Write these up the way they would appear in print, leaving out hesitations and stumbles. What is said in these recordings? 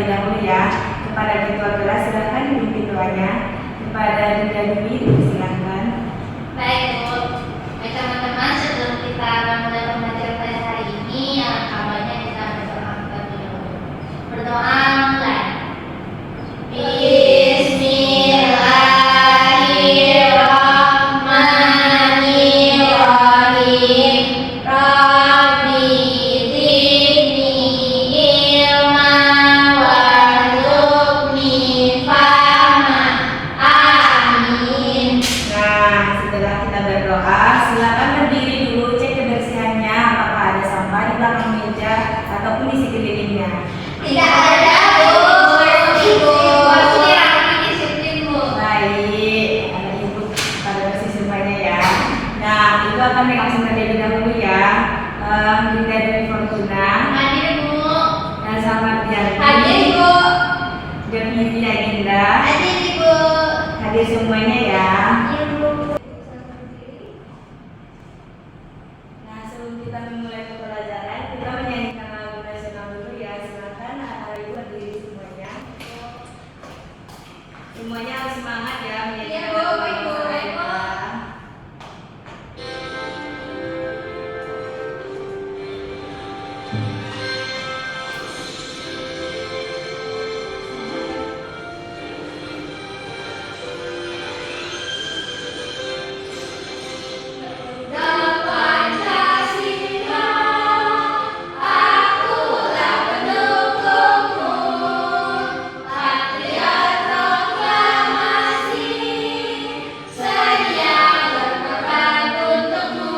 terlebih dahulu ya. Kepada ketua kelas silakan dipimpin doanya. Kepada Dinda Dwi silakan. Baik Bu, baik teman-teman, sebelum kita mulai pembelajaran pada hari ini, alangkah baiknya kita berdoa terlebih dahulu. Berdoa mulai. Bismillahirrahmanirrahim. Rabbi zidni ilma warzuqni fahma. Amin. Nah, setelah kita berdoa, silakan berdiri dulu, cek kebersihannya, apakah ada sampah di belakang meja ataupun di sekelilingnya. Tidak ada Bu, Ibu. Baik, ada ibu pada bersih semuanya ya. Nah, ibu akan langsung terlebih dahulu ya. Dinda Dwi Fortuna Hadir Bu. dan Samar Hadir Diarti, Bu. Devniti Agenda, Hadir Ibu. hadir semuanya ya. Hadir Bu. Nah, sebelum kita memulai pembelajaran, kita menyanyikan lagu nasional dulu ya. Silakan ibu berdiri semuanya. Semuanya harus semangat ya menyanyikan Iya, Bu. lagu Baik, Bu. bangsa Baik, Bu. kita. Pancasila, akulah pendukungmu, patriot proklamasi, sedia berkorban untukmu.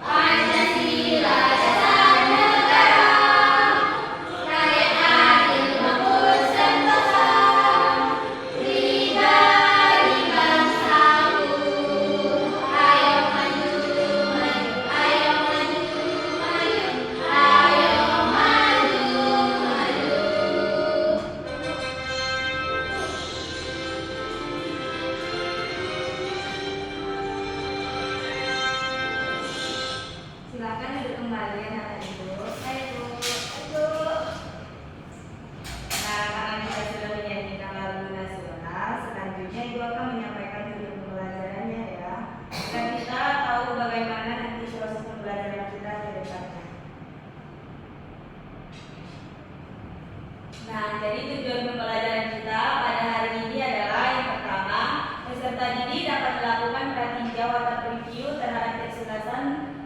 Pancasila dasar negara, rakyat adil makmur sentosa, pribadi bangsaku. Ayo maju, maju, ayo maju, maju, ayo maju, maju. Silakan duduk kembali anak ibu. Baik Bu. Bu. Nah, karena kita sudah menyanyikan lagu nasional, selanjutnya ibu akan menyampaikan judul pembelajarannya ya. Dan kita tahu bagaimana nanti proses pembelajaran kita ke depannya. Nah, jadi tujuan pembelajaran kita pada hari ini adalah yang pertama, peserta didik dapat melakukan pratinjau atau review terhadap teks ulasan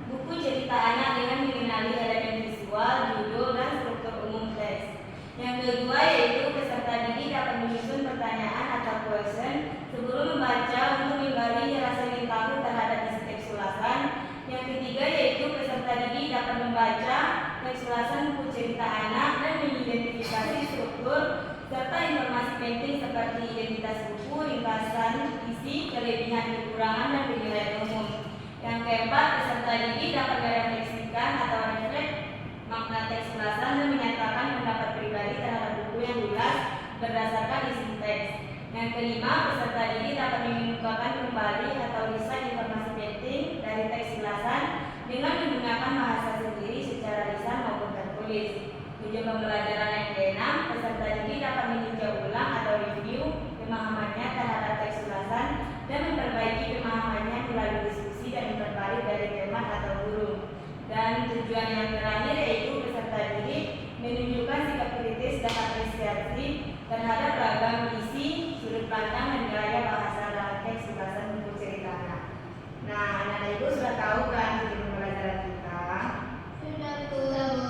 buku cerita anak dengan mengenali elemen visual, judul, dan struktur umum teks. Yang kedua yaitu peserta didik dapat menyusun pertanyaan atau question sebelum membaca untuk menggali rasa ingin tahu terhadap isi teks ulasan. Yang ketiga yaitu peserta didik dapat membaca teks ulasan buku cerita anak dan mengidentifikasi struktur serta informasi penting seperti identitas buku, ringkasan, isi, kelebihan, kekurangan, dan penilaian umum. Yang keempat, peserta didik dapat merefleksikan atau refleks makna teks ulasan dan menyatakan pendapat pribadi terhadap buku yang diulas berdasarkan isi teks. Yang kelima, peserta didik dapat mengemukakan kembali atau lisan informasi penting dari teks ulasan dengan menggunakan bahasa sendiri secara lisan maupun tertulis. Tujuan pembelajaran yang keenam, peserta didik dapat meninjau ulang atau review pemahamannya terhadap teks ulasan dan memperbaiki pemahamannya melalui diskusi dan intervalid dari teman atau guru. Dan tujuan yang terakhir yaitu peserta didik menunjukkan sikap kritis dan apresiasi terhadap ragam isi, sudut pandang, dan gaya bahasa dalam teks ulasan buku cerita anak. Nah, anak ibu sudah tahu kan tujuan pembelajaran kita? Sudah Bu.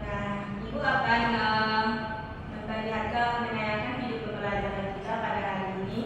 Nah, ibu akan memperlihatkan menayangkan video pembelajaran kita pada hari ini.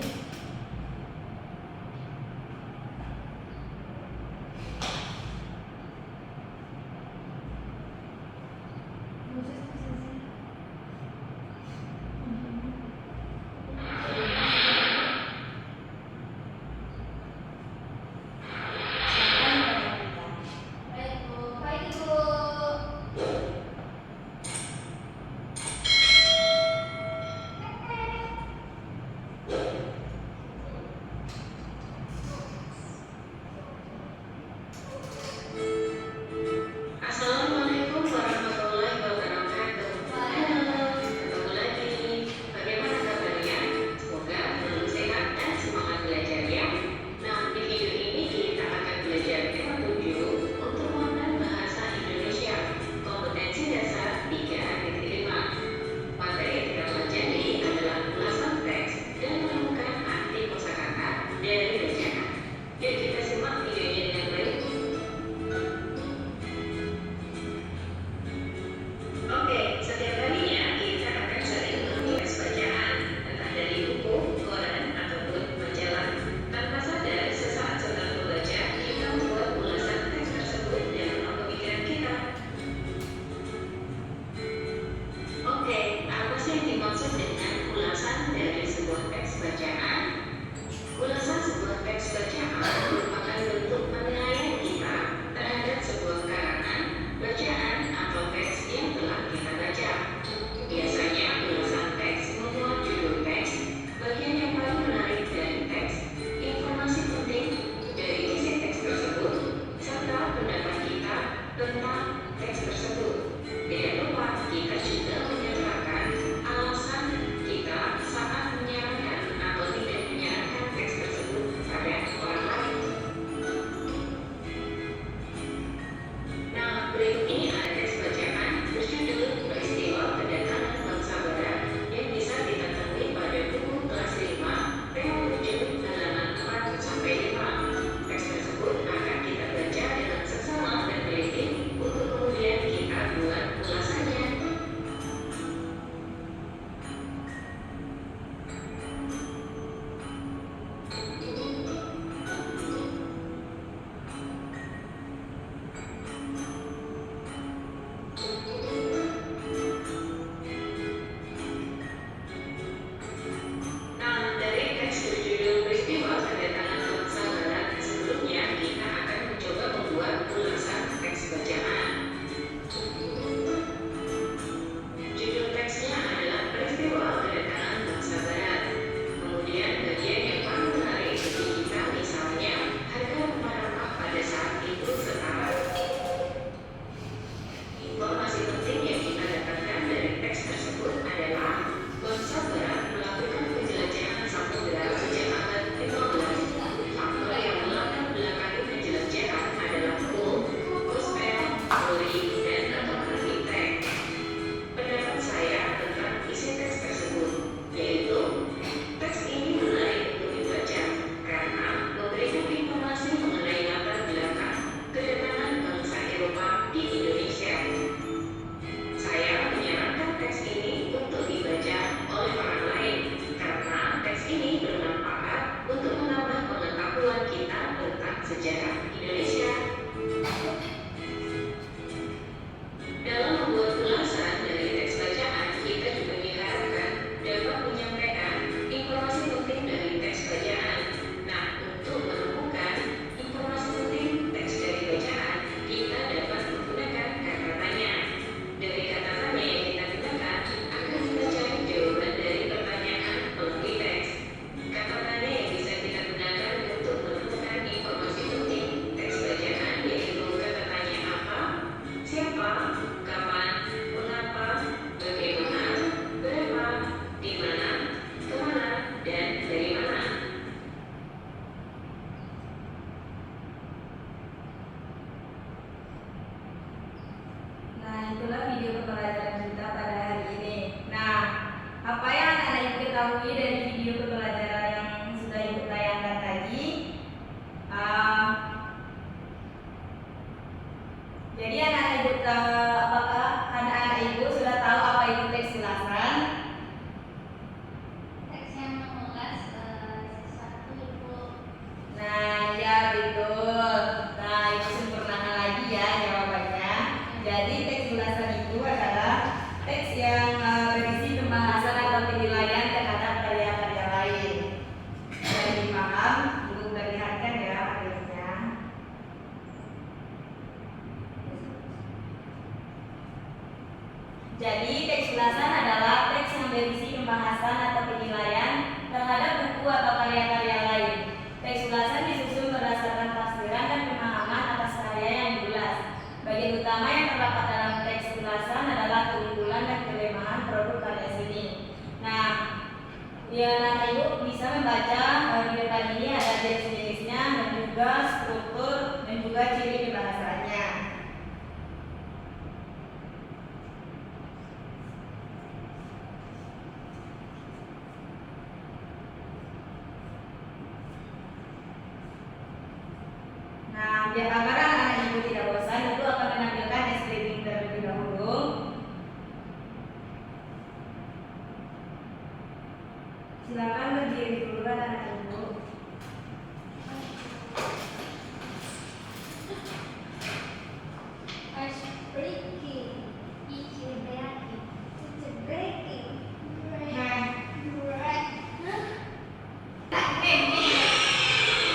Jadi anak-anak ibu, apakah anak-anak ibu sudah tahu apa itu teks ulasan? Teks yang mengulas sesuatu Ibu. Nah, ya betul. Nah, itu sempurnakan lagi ya jawabannya. Jadi teks ulasan itu adalah teks yang berisi pembahasan atau penilaian terhadap karya-karya lain. Jadi paham? Ibu perlihatkan ya materinya. Jadi teks ulasan adalah teks yang berisi pembahasan atau penilaian terhadap buku atau karya-karya lain. Teks ulasan disusun berdasarkan tafsiran dan pemahaman atas karya yang diulas. Bagian utama yang terdapat dalam teks ulasan adalah keunggulan dan kelemahan produk karya seni. Nah, ya anak ibu bisa membaca di depan ini ada jenis-jenisnya dan juga struktur dan juga ciri pembahasannya. Nah, biar agar anak ibu tidak bosan, ibu akan menampilkan screening terlebih dahulu. Silakan berdiri dulu anak ibu. Ice breaking. Ice breaking. Ice breaking.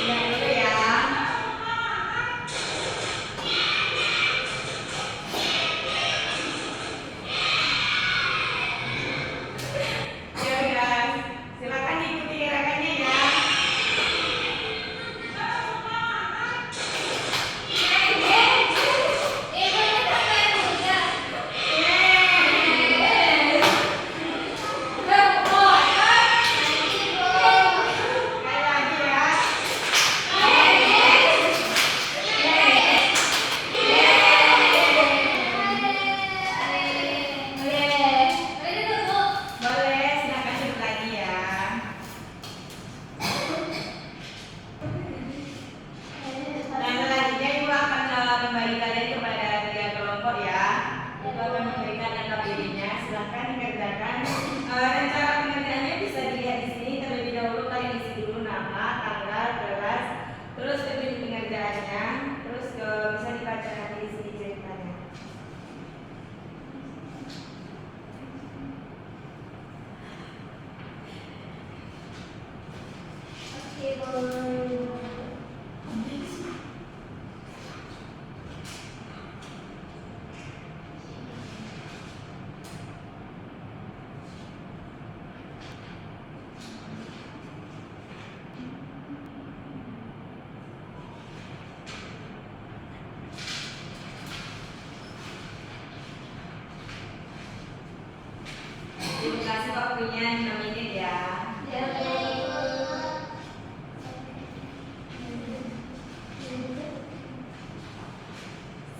Lihat dulu ya. Ya guys, silakan diikuti gerakannya ya. Sekali lagi ya. Boleh, silakan duduk lagi ya. Dan selanjutnya ibu akan membagi kalian kepada 3 kelompok ya. Ibu akan memberikan lengkap dirinya. Silahkan dikerjakan. Dan cara pengerjaannya bisa dilihat di sini. Terlebih dahulu kalian isi dulu nama, tanggal, kelas, terus ke pengerjaannya, terus bisa dibaca nanti di sini ceritanya. Ibu kasih waktunya 5 menit ya.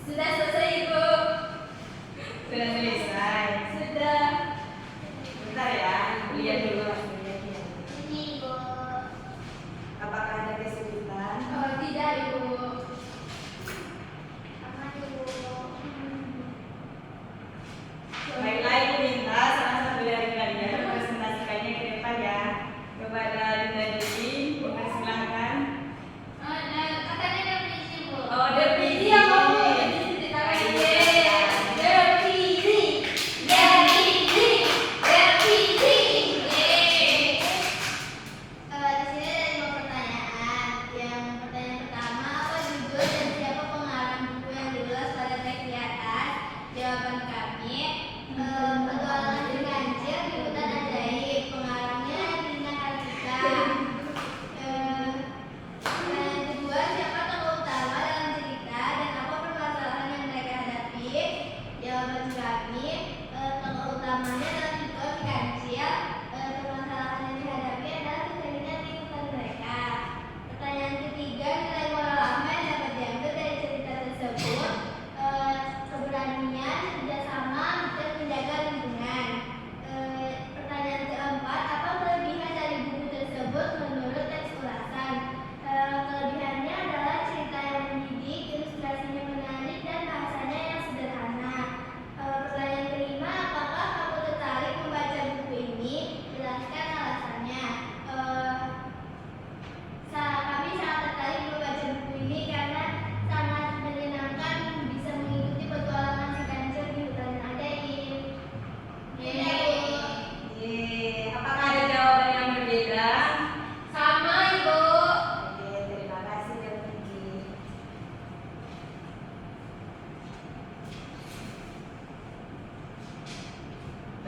Sudah selesai Ibu. Sudah selesai. Sudah. Bentar ya, ibu lihat dulu hasilnya. Ini Ibu. Apakah ada kesulitan? Oh, tidak Ibu. Aman Ibu. Baiklah, ibu minta salah satu dari kalian mempresentasikannya ke depan ya. Kepada Dinda Dewi, dipersilahkan. Katanya ada visi Ibu. Oh, ada visi. Iya kamu. Visi ditawar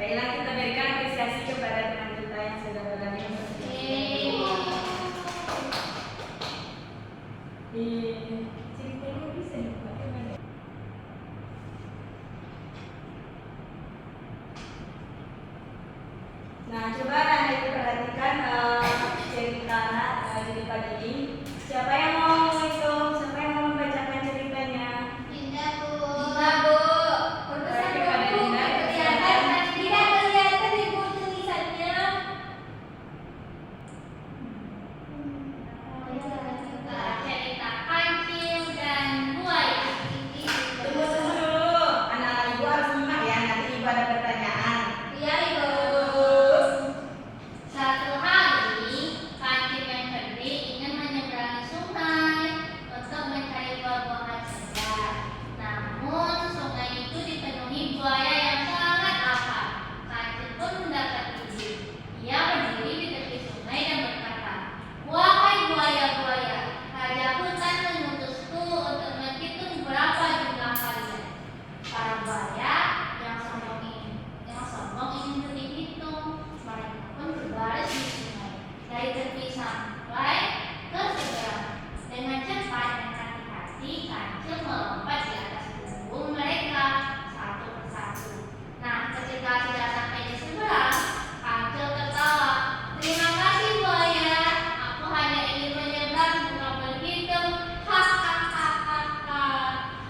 Baiklah, kita berikan apresiasi kepada teman kita yang sudah berani. Ceritanya bisa dipakai mana? Nah, coba Anda perhatikan cerita anak jadi pagi ini. Siapa yang mau menghitung? Siapa yang mau membacakan ceritanya? Dinda, Bu. Dinda, Bu. Berarti pada Dinda Kelihatan di buku tulisannya. Cerita kancil dan buaya. Tunggu dulu. Anak-anak ibu harus nyimak ya. Nanti ibu ada pertanyaan. Iya, Ibu. Satu hari, kancil yang cerdik ingin menyeberangi sungai untuk mencari buah-buahan segar. Namun, sungai itu dipenuhi buaya yang sangat akar. Kancil pun mendapat izin. Ia berdiri di tepi sungai dan berkata, "Wahai buaya-buaya, Raja Hutan mengutusku untuk menghitung berapa jumlah kalian." Para buaya yang sombong ingin dihitung. Mereka pun berbaris di sungai dari tepi sampai ke seberang. Dengan cepat dan hati-hati, kancil melompat di atas punggung mereka satu persatu. Nah, ketika sudah sampai di seberang, kancil tertawa. "Terima kasih buaya, aku hanya ingin menyeberang bukan berhitung." Hahaha.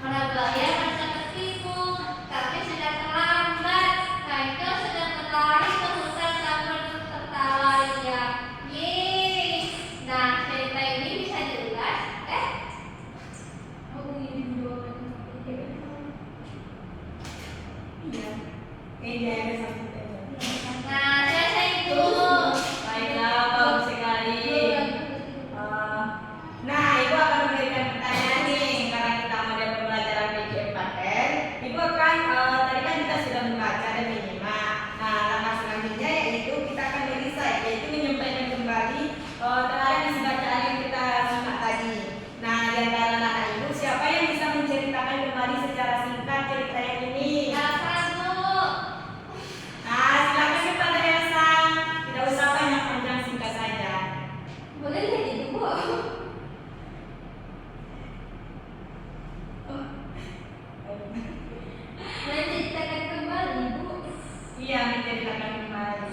Para buaya merasa tertipu, tapi sudah terlambat. Kancil sudah berlari ke hutan sambil tertawa ria. Yeay. Nah, cerita ini bisa jelas. Iya. Kayaknya ada satu aja. Nah, selesai itu. Baiklah, bagus sekali. Nah, ibu akan memberikan pertanyaan nih karena kita model pembelajaran PJ4N. Ibu akan tadi kan kita sudah membaca dan menyimak. Nah, langkah selanjutnya yaitu kita akan merisai, yaitu menyampaikan kembali terhadap isi bacaan yang kita simak tadi. Nah, di antara anak ibu siapa yang bisa menceritakan kembali secara singkat cerita yang ini? Nah, silakan kepada Elsa. Tidak usah panjang-panjang, singkat saja. Boleh jadi itu, Bu. Menceritakan kembali, Bu. Iya, menceritakan kembali.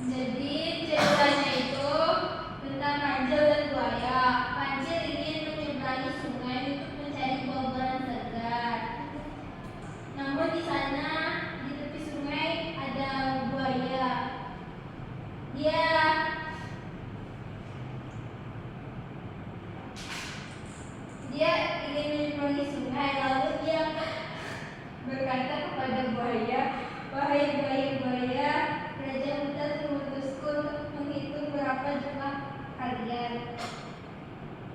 Jadi ceritanya itu tentang kancil dan buaya. Kancil ingin menyeberangi sungai untuk mencari buah-buahan segar. Namun di sana di tepi sungai ada buaya. Dia ingin menyeberangi sungai, lalu dia berkata kepada buaya, "Wahai buaya-buaya, Raja Hutan mengutusku untuk menghitung berapa jumlah kalian."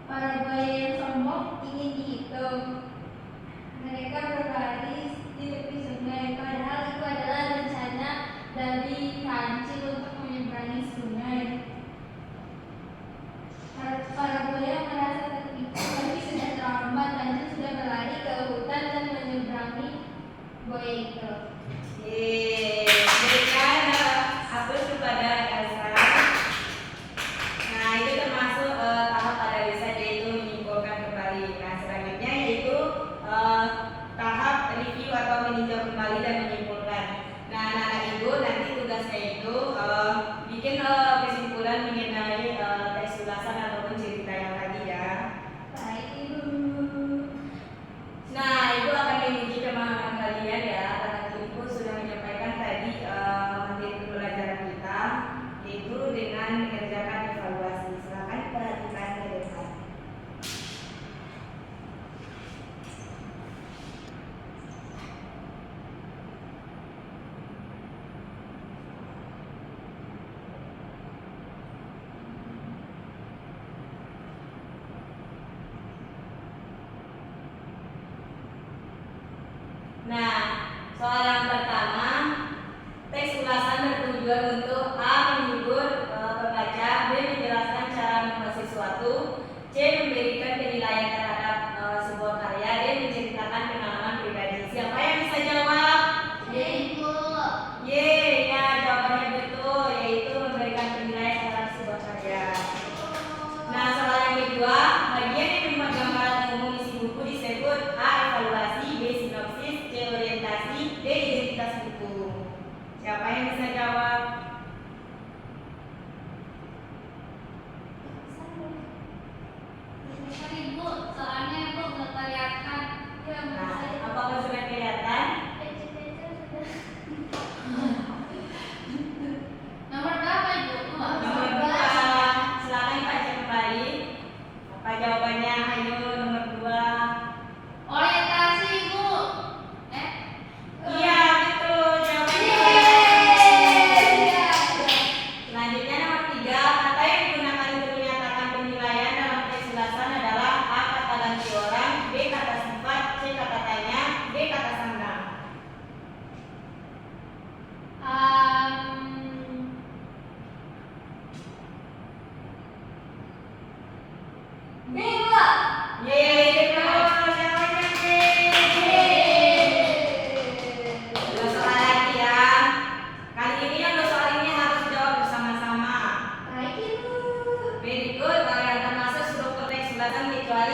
Para buaya yang sombong ingin dihitung. Mereka berbaris di tepi sungai, padahal itu adalah rencana dari kancil untuk menyeberangi sungai. Para buaya merasa tertipu, tapi sudah terlambat. Kancil sudah berlari ke hutan dan menyeberangi buaya itu. Berikan hapus kepada Elsa. Nah, itu termasuk tahap pada riset, yaitu menyimpulkan kembali. Nah, selanjutnya yaitu tahap review atau meninjau kembali dan menyimpulkan. Nah, anak-anak ibu nanti tugasnya itu bikin kesimpulan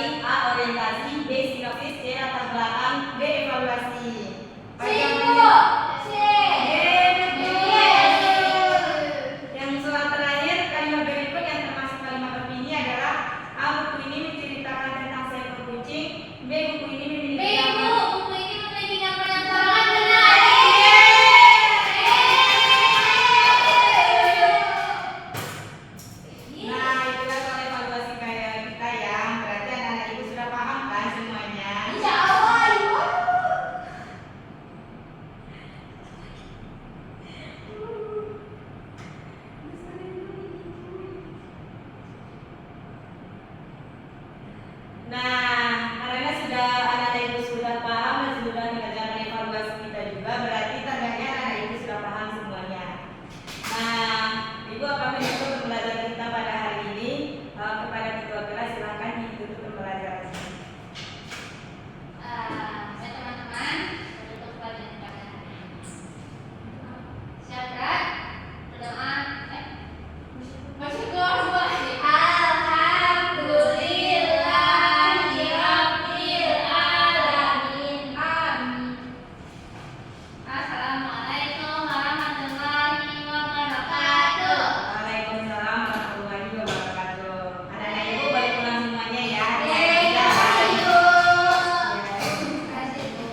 kembali A. Orientasi, B. sinopsis, C. Latar belakang, D. Evaluasi. C, Bu. C. Yang soal terakhir, kalimat berikut yang termasuk kalimat opini adalah A. Buku ini menceritakan tentang seekor kucing, B. Buku ini B, memiliki Bu, gambar. buku ini memiliki gambar yang sangat menarik. Nah, itulah soal evaluasi kayak kita ya. Berarti anak-anak ibu sudah paham kan semuanya? Insya Allah, Ibu. Nah, karena sudah anak-anak ibu sudah paham dan sudah mengerjakan evaluasi kita juga, berarti tandanya anak-anak ibu sudah paham semuanya. Nah, ibu akan menutup pembelajaran kita pada hari ini. Kepada ketua kelas silakan ditutup pembelajaran. Teman-teman, untuk pelajaran pada hari ini. Siapa? Berdoa. Masuk kelas, Bu. Alhamdulillahirabbil alamin. Amin. Assalamualaikum warahmatullahi wabarakatuh. Waalaikumsalam warahmatullahi wabarakatuh. Anak-anak ibu balik pulang semuanya ya. Terima Ya. kasih, Bu. Ya. Terima kasih, Bu.